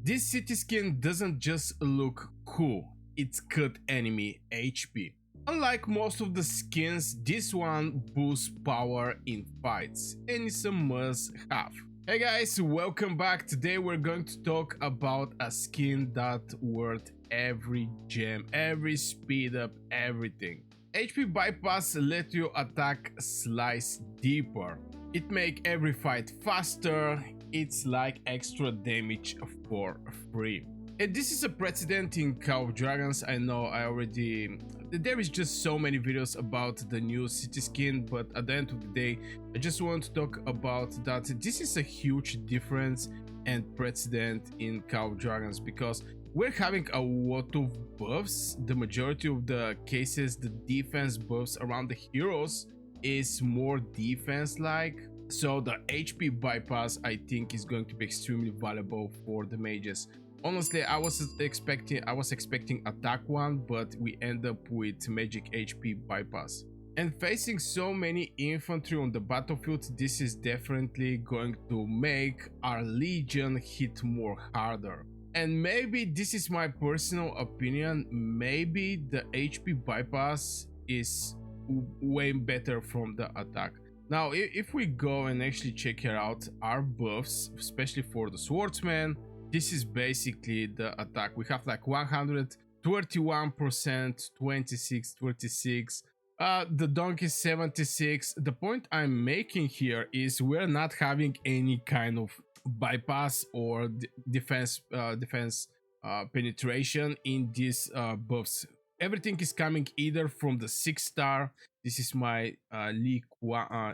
This city skin doesn't just look cool, it's cut enemy HP. Unlike most of the skins, this one boosts power in fights, and it's a must-have. Hey guys, welcome back. Today we're going to talk about a skin that worth every gem, every speed up, everything. HP bypass let you attack slice deeper. It make every fight faster. It's like extra damage for free. And this is a precedent in Call of Dragons. I know there is just so many videos about the new city skin, but at the end of the day, I just want to talk about that. This is a huge difference and precedent in Call of Dragons because we're having a lot of buffs. The majority of the cases, the defense buffs around the heroes is more defense like. So the HP bypass I think is going to be extremely valuable for the mages. Honestly, I was expecting attack one, but we end up with magic HP bypass. And facing so many infantry on the battlefield, this is definitely going to make our legion hit more harder. And maybe this is my personal opinion, maybe the HP bypass is way better from the attack. Now, if we go and actually check out our buffs, especially for the swordsman, this is basically the attack. We have like 131%, 26. The donkey 76. The point I'm making here is we're not having any kind of bypass or defense penetration in these buffs. Everything is coming either from the 6-star. This is my Li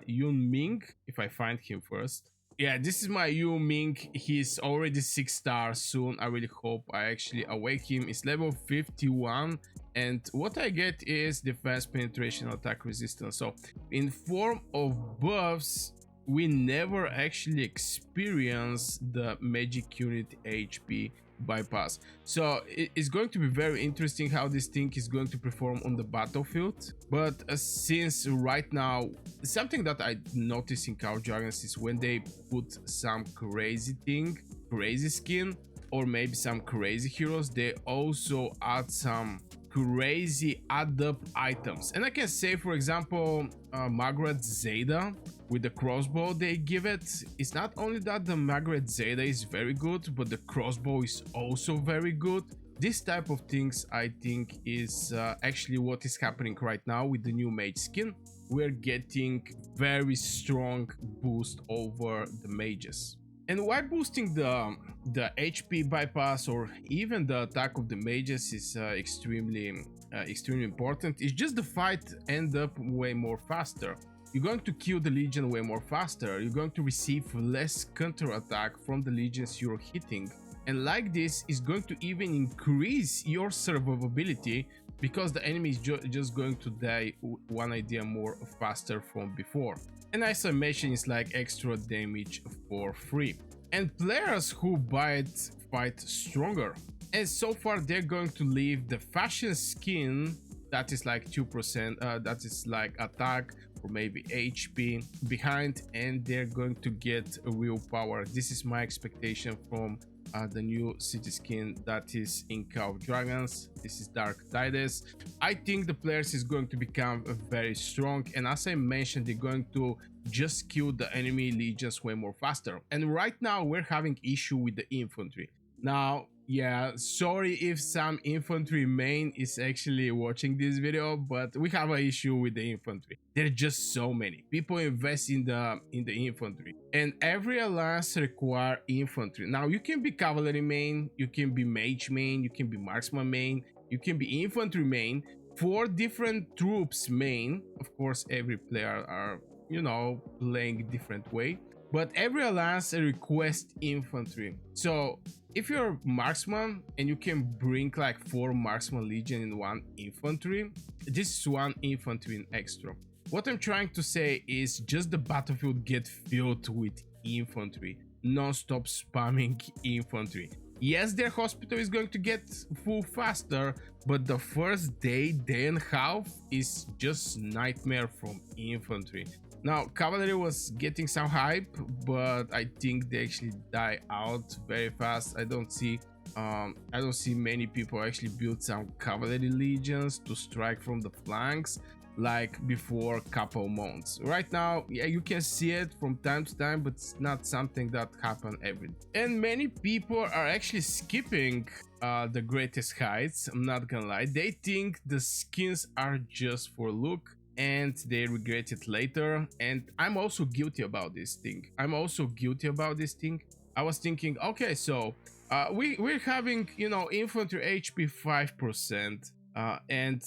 Yun Ming, if I find him first. Yeah, this is my Yu Ming. He's already 6-star soon. I really hope I actually awake him. It's level 51, and what I get is defense penetration, attack resistance. So in form of buffs, we never actually experience the magic unit HP bypass. So it's going to be very interesting how this thing is going to perform on the battlefield. But since right now, something that I noticed in Call of Dragons is when they put some crazy skin, or maybe some crazy heroes, they also add some crazy add-up items. And I can say, for example, Margaret Zeta with the crossbow they give it. It's not only that the Margaret Zeta is very good, but the crossbow is also very good. This type of things I think is actually what is happening right now with the new mage skin. We're getting very strong boost over the mages. And why boosting the HP bypass or even the attack of the mages is extremely important. It's just the fight end up way more faster. You're going to kill the legion way more faster. You're going to receive less counter attack from the legions you're hitting. And like this is going to even increase your survivability because the enemy is just going to die one idea more faster from before. And as I mentioned, it's like extra damage for free. And players who buy it fight stronger. And so far they're going to leave the fashion skin that is like 2%, that is like attack or maybe HP behind, and they're going to get a real power. This is my expectation from the new city skin that is in Call of Dragons. This is Dark Tides. I think the players is going to become very strong, and as I mentioned, they're going to just kill the enemy legions way more faster. And right now we're having issue with the infantry. Now, yeah, sorry if some infantry main is actually watching this video, but we have an issue with the infantry. There are just so many people invest in the infantry, and every alliance require infantry. Now you can be cavalry main, you can be mage main, you can be marksman main, you can be infantry main. 4 different troops main. Of course, every player are, you know, playing different way, but every alliance requests infantry. So if you're marksman and you can bring like 4 marksman legion in 1 infantry, this is 1 infantry in extra. What I'm trying to say is just the battlefield get filled with infantry, non-stop spamming infantry. Yes, their hospital is going to get full faster, but the first day and a half is just nightmare from infantry. Now cavalry was getting some hype, but I think they actually die out very fast. I don't see many people actually build some cavalry legions to strike from the flanks like before couple months. Right now, yeah, you can see it from time to time, but it's not something that happen every day. And many people are actually skipping the greatest heights. I'm not gonna lie, they think the skins are just for look and they regret it later. And I'm also guilty about this thing. I was thinking, okay, so we're having, you know, infantry HP 5%, and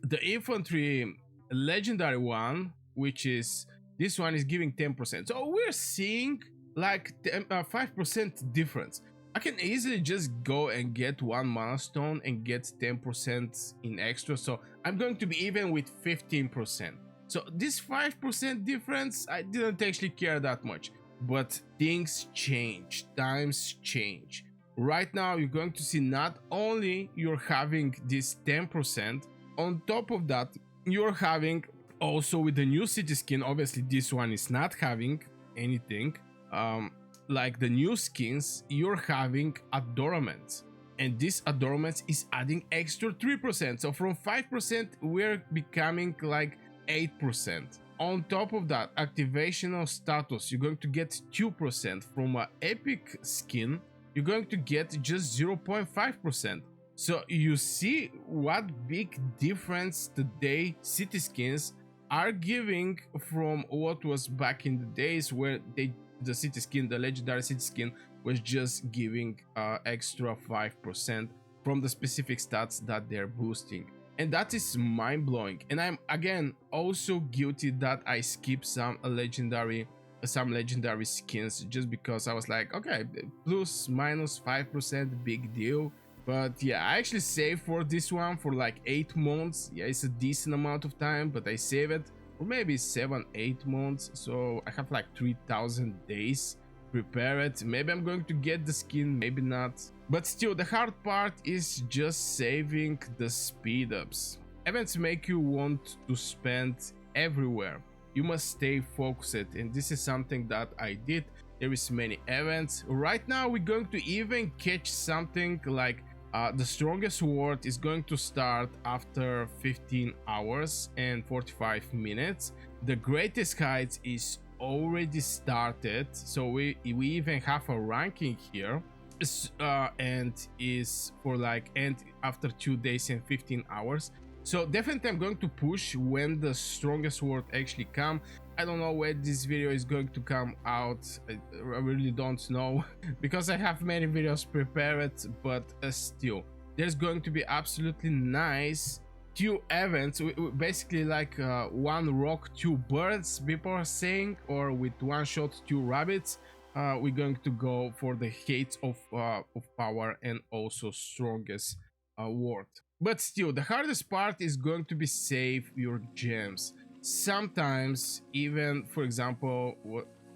the infantry legendary one, which is this one, is giving 10%. So we're seeing like 5% difference. I can easily just go and get one mana stone and get 10% in extra. So I'm going to be even with 15%. So this 5% difference, I didn't actually care that much. But things change, times change. Right now, you're going to see not only you're having this 10%, on top of that, you're having also with the new city skin. Obviously, this one is not having anything. Like the new skins, you're having adornments, and this adornments is adding extra 3%. So from 5%, we're becoming like 8%. On top of that, activational status, you're going to get 2%. From an epic skin, you're going to get just 0.5%. So you see what big difference today city skins are giving from what was back in the days where the city skin, the legendary city skin, was just giving extra 5% from the specific stats that they're boosting. And that is mind-blowing. And I'm again also guilty that I skipped some legendary skins just because I was like, okay, plus minus 5%, big deal. But yeah, I actually saved for this one for like 8 months. Yeah, it's a decent amount of time, but I save it for maybe 7-8 months. So I have like 3,000 days prepare it. Maybe I'm going to get the skin, maybe not. But still, the hard part is just saving the speed ups. Events make you want to spend everywhere. You must stay focused, and this is something that I did. There is many events. Right now, we're going to even catch something like the strongest ward is going to start after 15 hours and 45 minutes. The greatest heights is already started, so we even have a ranking here, and is for like end after 2 days and 15 hours. So definitely I'm going to push when the strongest word actually come. I don't know when this video is going to come out. I really don't know because I have many videos prepared, but still there's going to be absolutely nice 2 events, basically like 1 rock 2 birds, people are saying, or with 1 shot 2 rabbits. We're going to go for the heights of power and also strongest ward. But still, the hardest part is going to be save your gems. Sometimes even, for example,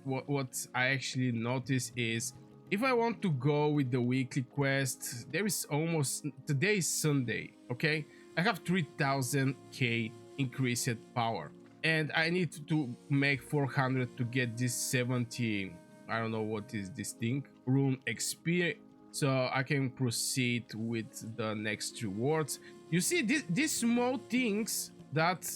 what I actually notice is if I want to go with the weekly quest, there is almost, today is Sunday, okay? I have 3000k increased power, and I need to make 400 to get this 70, I don't know what is this thing, rune XP, so I can proceed with the next rewards. You see, these small things that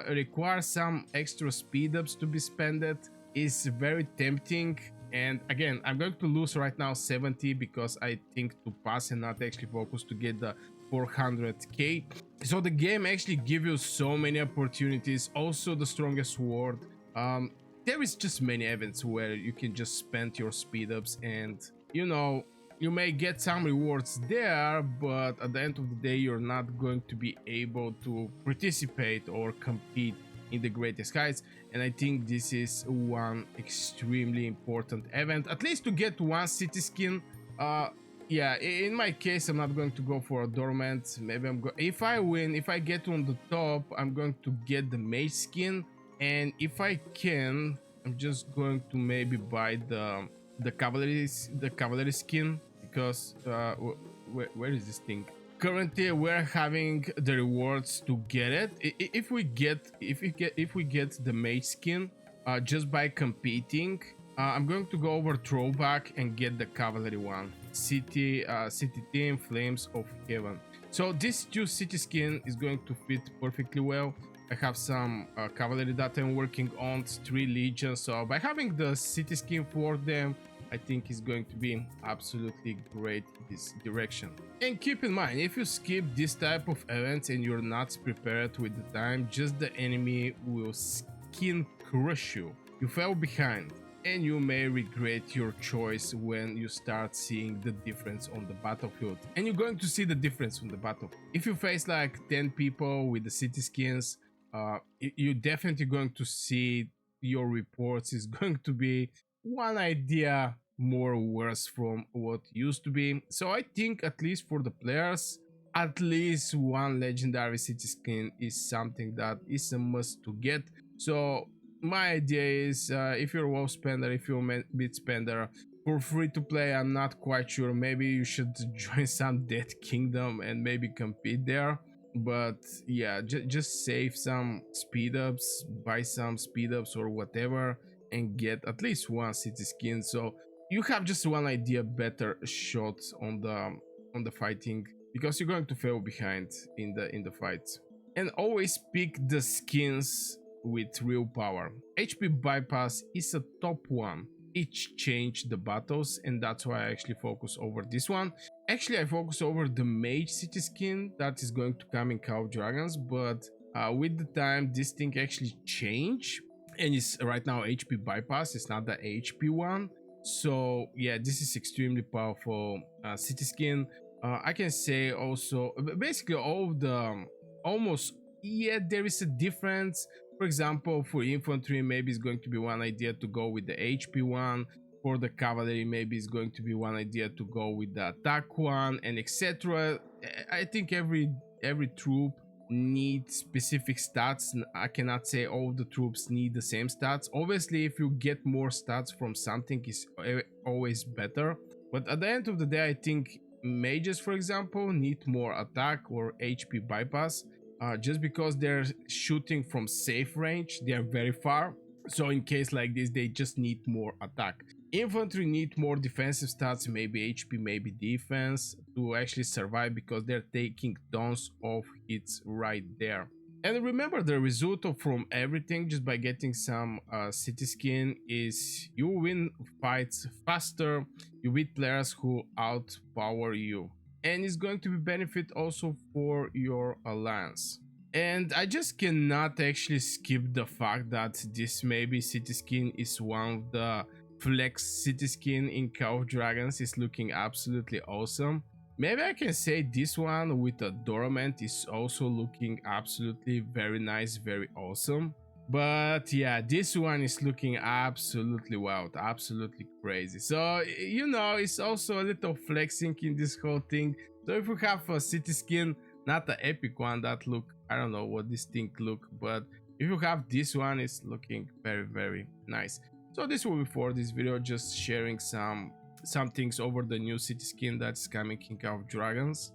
require some extra speed ups to be spent is very tempting. And again, I'm going to lose right now 70 because I think to pass and not actually focus to get the 400k. So the game actually gives you so many opportunities. Also the strongest ward. There is just many events where you can just spend your speed ups, and you know, you may get some rewards there, but at the end of the day you're not going to be able to participate or compete in the greatest heights. And I think this is one extremely important event, at least to get 1 city skin. Yeah, in my case I'm not going to go for a dormant. Maybe if I win, if I get on the top, I'm going to get the mage skin, and if I can, I'm just going to maybe buy the cavalry skin, because where is this thing? currently we're having the rewards to get it. If we get the mage skin just by competing, I'm going to go over throwback and get the cavalry one, city team flames of heaven. So this two city skin is going to fit perfectly well. I have some cavalry that I'm working on, 3 legions, so by having the city skin for them, I think is going to be absolutely great this direction. And keep in mind, if you skip this type of events and you're not prepared with the time, just the enemy will skin crush you. You fell behind, and you may regret your choice when you start seeing the difference on the battlefield. And you're going to see the difference on the battlefield. If you face like 10 people with the city skins, you're definitely going to see your reports is going to be one idea more worse from what used to be. So I think at least for the players, at least one legendary city skin is something that is a must to get. So my idea is if you're a WoW spender, if you're a bit spender, for free to play, I'm not quite sure, maybe you should join some Dead Kingdom and maybe compete there. But yeah, just save some speed ups, buy some speed ups or whatever, and get at least one city skin, so you have just one idea better shot on the fighting, because you're going to fail behind in the fights. And always pick the skins with real power. HP bypass is a top one each change the battles, and that's why I actually focus over this one. Actually, I focus over the mage city skin that is going to come in Call of Dragons, but with the time this thing actually change, and it's right now HP bypass, it's not the HP one. So yeah, this is extremely powerful city skin. I can say also basically all of the almost, yeah, there is a difference. For example, for infantry, maybe it's going to be one idea to go with the HP one. For the cavalry, maybe it's going to be one idea to go with the attack one, and etc. I think every troop needs specific stats. I cannot say all the troops need the same stats. Obviously, if you get more stats from something, is always better. But at the end of the day, I think mages, for example, need more attack or HP bypass. Just because they're shooting from safe range, they are very far. So in case like this, they just need more attack. Infantry need more defensive stats, maybe HP, maybe defense, to actually survive, because they're taking tons of hits right there. And remember, the result from everything just by getting some city skin is you win fights faster, you beat players who outpower you, and it's going to be benefit also for your alliance. And I just cannot actually skip the fact that this maybe city skin is one of the flex city skin in Call of Dragons. Is looking absolutely awesome. Maybe I can say this one with the Dormant is also looking absolutely very nice, very awesome. But yeah, this one is looking absolutely wild, absolutely crazy. So, you know, it's also a little flexing in this whole thing. So if you have a city skin, not the epic one that look, I don't know what this thing look, but if you have this one, it's looking very, very nice. So this will be for this video, just sharing some things over the new city skin that's coming in Call of Dragons.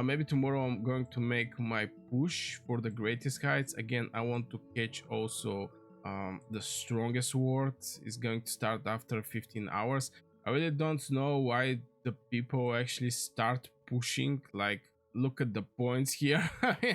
Maybe tomorrow I'm going to make my push for the greatest heights. Again, I want to catch also the strongest sword. Is going to start after 15 hours. I really don't know why the people actually start pushing. Like, look at the points here.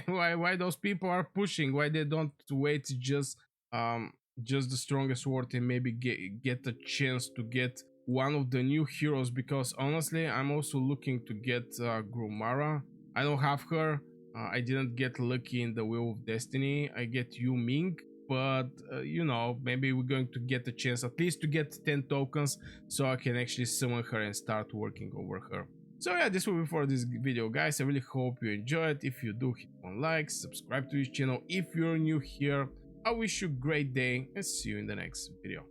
why those people are pushing? Why they don't wait just the strongest sword and maybe get a chance to get one of the new heroes? Because honestly, I'm also looking to get Gromara. I don't have her. I didn't get lucky in the Wheel of Destiny. I get Yu Ming, but you know, maybe we're going to get a chance at least to get 10 tokens, so I can actually summon her and start working over her. So yeah, this will be for this video, guys. I really hope you enjoyed. If you do, hit one like, subscribe to this channel if you're new here. I wish you a great day and see you in the next video.